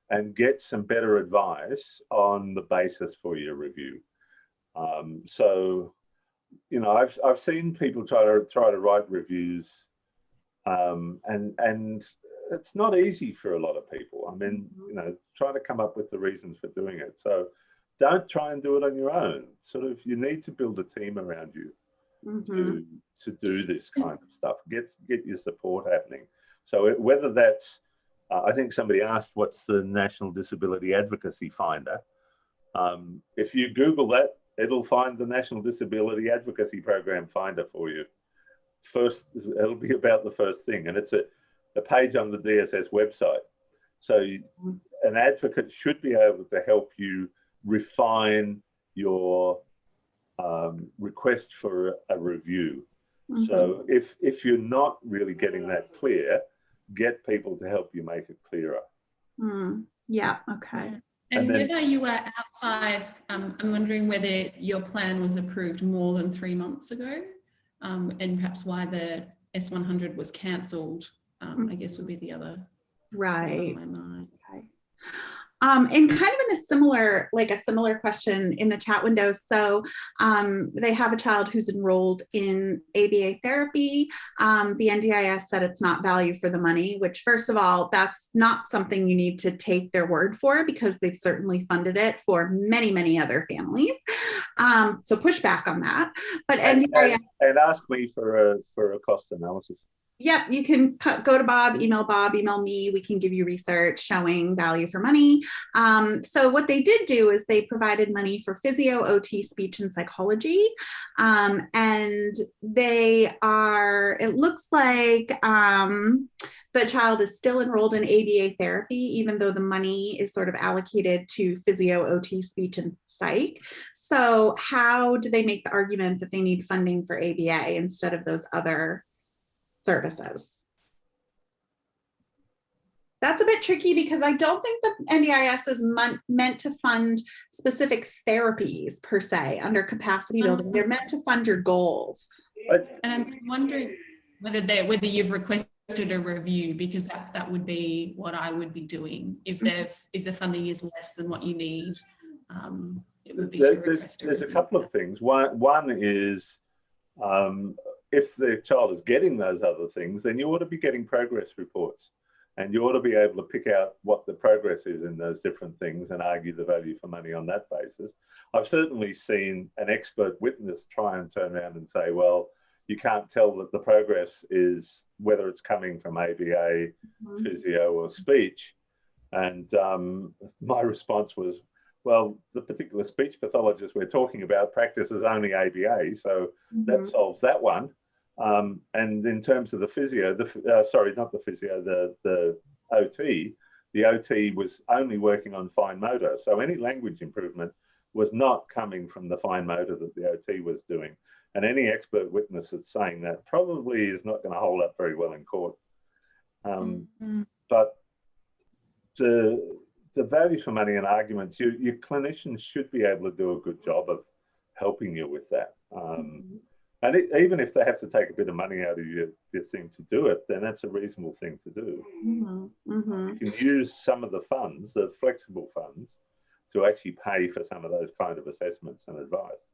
and get some better advice on the basis for your review. So, you know, I've seen people try to write reviews, and it's not easy for a lot of people. I mean, you know, trying to come up with the reasons for doing it. So don't try and do it on your own. Sort of, you need to build a team around you to do this kind of stuff. Get your support happening. So whether that's, I think somebody asked, what's the National Disability Advocacy Finder? If you Google that, it'll find the National Disability Advocacy Program Finder for you. First, it'll be about the first thing, and it's a page on the DSS website. So an advocate should be able to help you refine your request for a review. So if you're not really getting that clear, get people to help you make it clearer. Yeah, okay. And then, whether you were outside, I'm wondering whether your plan was approved more than 3 months ago, and perhaps why the S100 was cancelled, I guess would be the other. Right. On my mind. Okay. And kind of in a similar question in the chat window. So they have a child who's enrolled in ABA therapy. The NDIS said it's not value for the money, which, first of all, that's not something you need to take their word for, because they've certainly funded it for many, many other families. So push back on that. But NDIS and ask me for a cost analysis. Yep, you can go to Bob, email me. We can give you research showing value for money. So what they did do is they provided money for physio, OT, speech, and psychology. And they are, it looks like the child is still enrolled in ABA therapy, even though the money is sort of allocated to physio, OT, speech, and psych. So how do they make the argument that they need funding for ABA instead of those other services? That's a bit tricky, because I don't think the NDIS is meant to fund specific therapies per se under capacity building. They're meant to fund your goals. And I'm wondering whether you've requested a review, because that would be what I would be doing if the funding is less than what you need. It would be there's a couple of things. One is, if the child is getting those other things, then you ought to be getting progress reports, and you ought to be able to pick out what the progress is in those different things and argue the value for money on that basis. I've certainly seen an expert witness try and turn around and say, well, you can't tell that the progress is whether it's coming from ABA, physio, or speech. And my response was, well, the particular speech pathologist we're talking about practices only ABA, so that solves that one. And in terms of the physio, sorry, not the physio, the OT, the OT was only working on fine motor. So any language improvement was not coming from the fine motor that the OT was doing. And any expert witness that's saying that probably is not going to hold up very well in court. But the value for money and arguments, your clinicians should be able to do a good job of helping you with that. And even if they have to take a bit of money out of your thing to do it, then that's a reasonable thing to do. You can use some of the funds, the flexible funds, to actually pay for some of those kind of assessments and advice.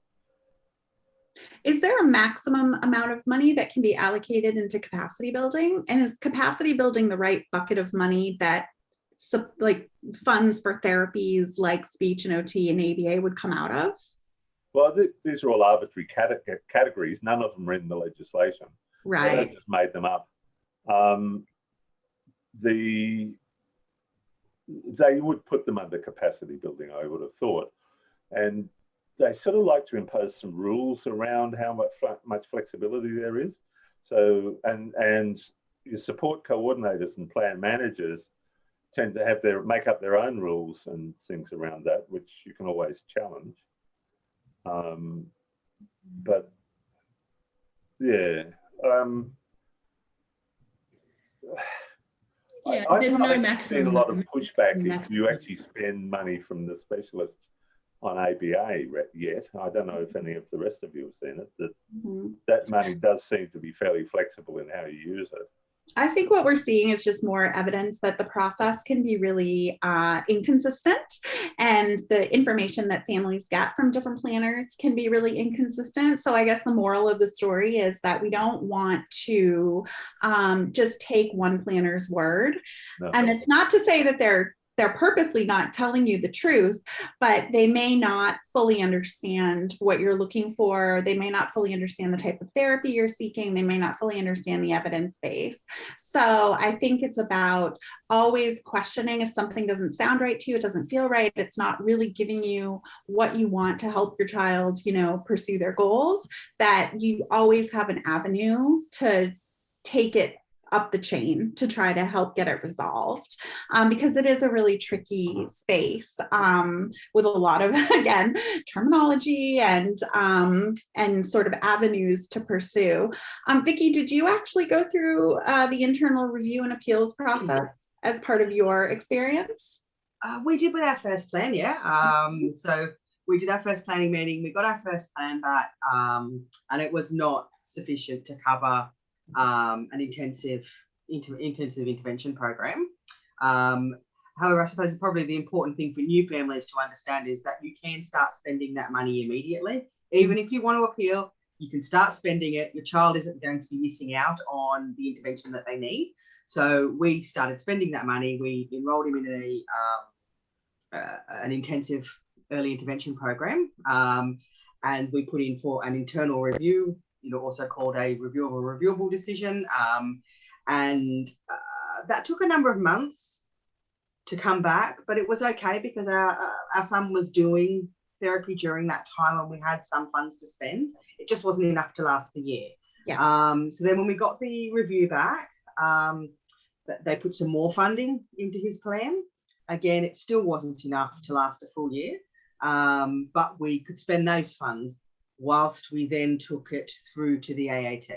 Is there a maximum amount of money that can be allocated into capacity building? And is capacity building the right bucket of money that like funds for therapies like speech and OT and ABA would come out of? Well, these are all arbitrary categories. None of them are in the legislation. Right. So they just made them up. They would put them under capacity building, I would have thought. And they sort of like to impose some rules around how much flexibility there is. So, and your support coordinators and plan managers tend to have make up their own rules and things around that, which you can always challenge. But yeah. There's no maximum. Seen a lot of pushback if you actually spend money from the specialists on ABA yet. I don't know if any of the rest of you have seen it, that money does seem to be fairly flexible in how you use it. I think what we're seeing is just more evidence that the process can be really inconsistent, and the information that families get from different planners can be really inconsistent. So I guess the moral of the story is that we don't want to just take one planner's word. No. And it's not to say that they're purposely not telling you the truth, but they may not fully understand what you're looking for. They may not fully understand the type of therapy you're seeking. They may not fully understand the evidence base. So I think it's about always questioning if something doesn't sound right to you, it doesn't feel right, it's not really giving you what you want to help your child, pursue their goals, that you always have an avenue to take it up the chain to try to help get it resolved, because it is a really tricky space with a lot of, again, terminology and sort of avenues to pursue. Vicki, did you actually go through the internal review and appeals process as part of your experience? We did with our first plan, yeah. So we did our first planning meeting, we got our first plan back, and it was not sufficient to cover an intensive intervention program. However, I suppose probably the important thing for new families to understand is that you can start spending that money immediately. Even if you want to appeal, you can start spending it. Your child isn't going to be missing out on the intervention that they need. So we started spending that money. We enrolled him in an intensive early intervention program, and we put in for an internal review, also called a reviewable reviewable decision. And that took a number of months to come back, but it was okay because our son was doing therapy during that time and we had some funds to spend. It just wasn't enough to last the year. Yeah. So then when we got the review back, they put some more funding into his plan. Again, it still wasn't enough to last a full year, but we could spend those funds whilst we then took it through to the AAT.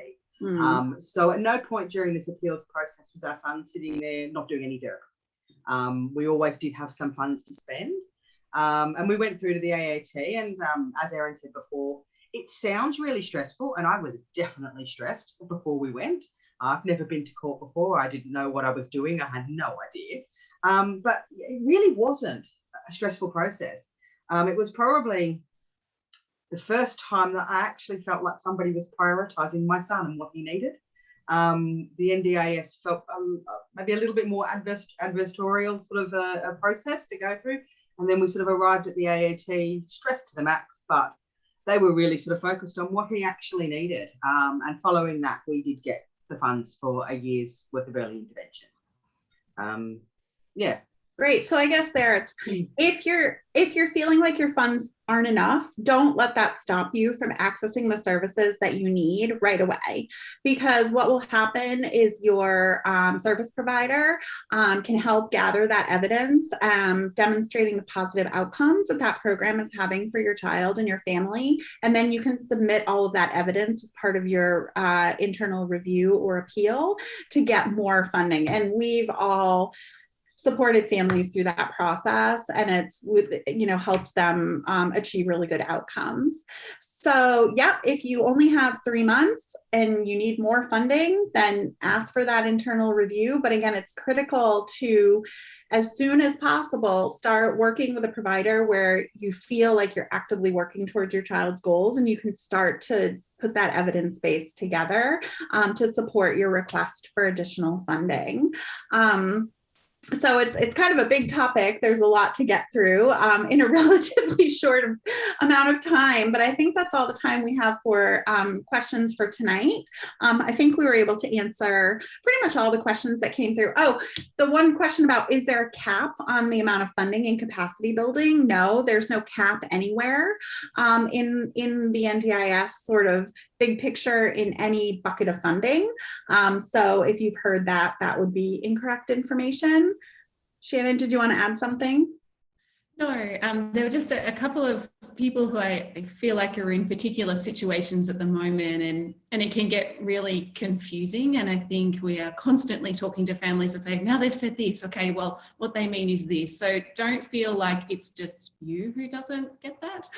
So at no point during this appeals process was our son sitting there not doing any therapy. We always did have some funds to spend. And we went through to the AAT, and as Erin said before, it sounds really stressful, and I was definitely stressed before we went. I've never been to court before. I didn't know what I was doing. I had no idea. But it really wasn't a stressful process. It was probably the first time that I actually felt like somebody was prioritising my son and what he needed. The NDIS felt maybe a little bit more adversarial sort of a process to go through. And then we sort of arrived at the AAT stressed to the max, but they were really sort of focused on what he actually needed. And following that, we did get the funds for a year's worth of early intervention. Yeah. Great. So I guess there it's, if you're feeling like your funds aren't enough, don't let that stop you from accessing the services that you need right away. Because what will happen is your service provider can help gather that evidence, demonstrating the positive outcomes that that program is having for your child and your family. And then you can submit all of that evidence as part of your internal review or appeal to get more funding. And we've all supported families through that process, and it's helped them achieve really good outcomes. So yep, if you only have 3 months and you need more funding, then ask for that internal review. But again, it's critical to, as soon as possible, start working with a provider where you feel like you're actively working towards your child's goals, and you can start to put that evidence base together to support your request for additional funding. So it's kind of a big topic. There's a lot to get through in a relatively short amount of time, but I think that's all the time we have for questions for tonight. I think we were able to answer pretty much all the questions that came through. Oh, the one question about, is there a cap on the amount of funding in capacity building? No, there's no cap anywhere in the NDIS sort of big picture in any bucket of funding. So if you've heard that, that would be incorrect information. Shannon, did you want to add something? No, there were just a couple of people who I feel like are in particular situations at the moment, and it can get really confusing. And I think we are constantly talking to families and saying, now they've said this, okay, well, what they mean is this. So don't feel like it's just you who doesn't get that.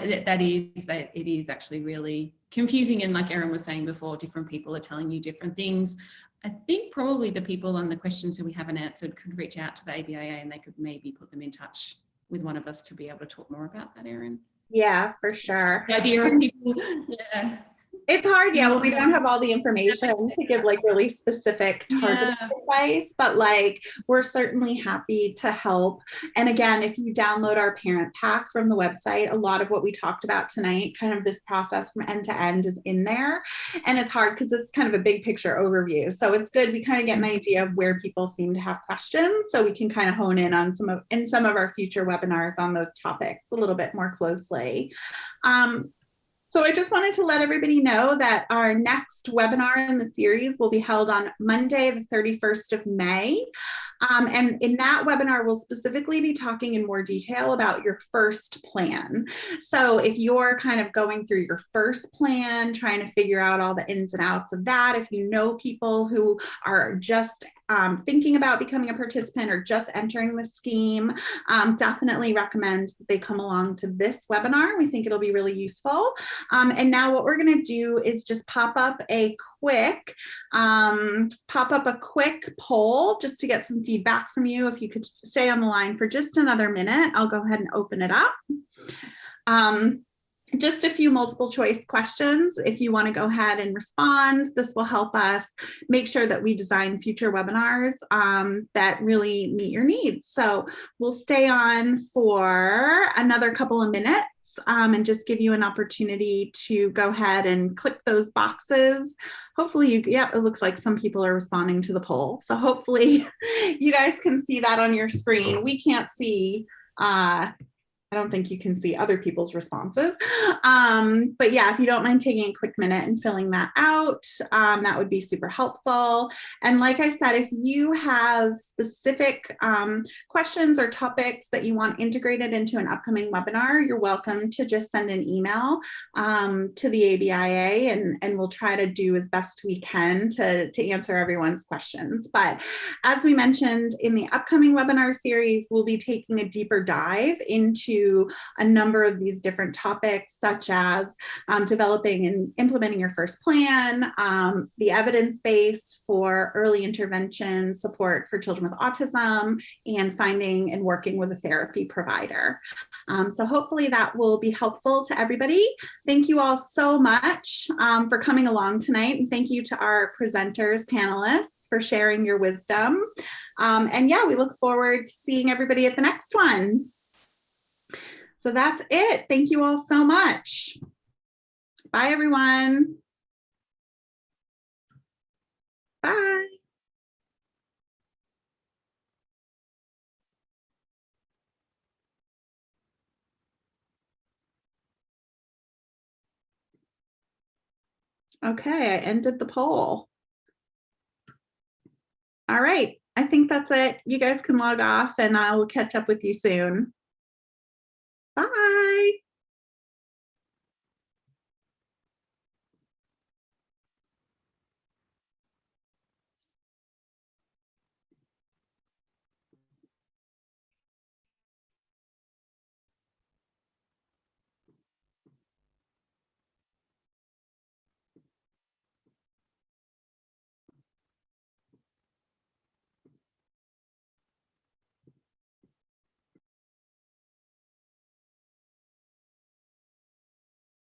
It is actually really confusing. And like Erin was saying before, different people are telling you different things. I think probably the people on the questions who we haven't answered could reach out to the ABIA, and they could maybe put them in touch with one of us to be able to talk more about that, Erin. Yeah, for sure. The idea of people, yeah. It's hard, yeah, when we don't have all the information to give like really specific targeted advice, but like we're certainly happy to help. And again, if you download our parent pack from the website, a lot of what we talked about tonight, kind of this process from end to end, is in there. And it's hard because it's kind of a big picture overview. So it's good, we kind of get an idea of where people seem to have questions, so we can kind of hone in on some of our future webinars on those topics a little bit more closely. So I just wanted to let everybody know that our next webinar in the series will be held on Monday, the 31st of May. And in that webinar, we'll specifically be talking in more detail about your first plan. So if you're kind of going through your first plan, trying to figure out all the ins and outs of that, if you know people who are just thinking about becoming a participant or just entering the scheme, definitely recommend that they come along to this webinar. We think it'll be really useful. And now what we're going to do is just pop up a quick poll just to get some feedback from you. If you could stay on the line for just another minute, I'll go ahead and open it up. Just a few multiple choice questions. If you want to go ahead and respond, this will help us make sure that we design future webinars that really meet your needs. So we'll stay on for another couple of minutes and just give you an opportunity to go ahead and click those boxes. Hopefully it looks like some people are responding to the poll. So hopefully you guys can see that on your screen. We can't see, I don't think you can see other people's responses. But yeah, if you don't mind taking a quick minute and filling that out, that would be super helpful. And like I said, if you have specific questions or topics that you want integrated into an upcoming webinar, you're welcome to just send an email to the ABIA, and we'll try to do as best we can to answer everyone's questions. But as we mentioned, in the upcoming webinar series, we'll be taking a deeper dive into a number of these different topics, such as developing and implementing your first plan, the evidence base for early intervention support for children with autism, and finding and working with a therapy provider. So hopefully that will be helpful to everybody. Thank you all so much for coming along tonight, and thank you to our presenters, panelists, for sharing your wisdom. And yeah, we look forward to seeing everybody at the next one. So that's it. Thank you all so much. Bye, everyone. Bye. Okay, I ended the poll. All right, I think that's it. You guys can log off, and I will catch up with you soon. Bye.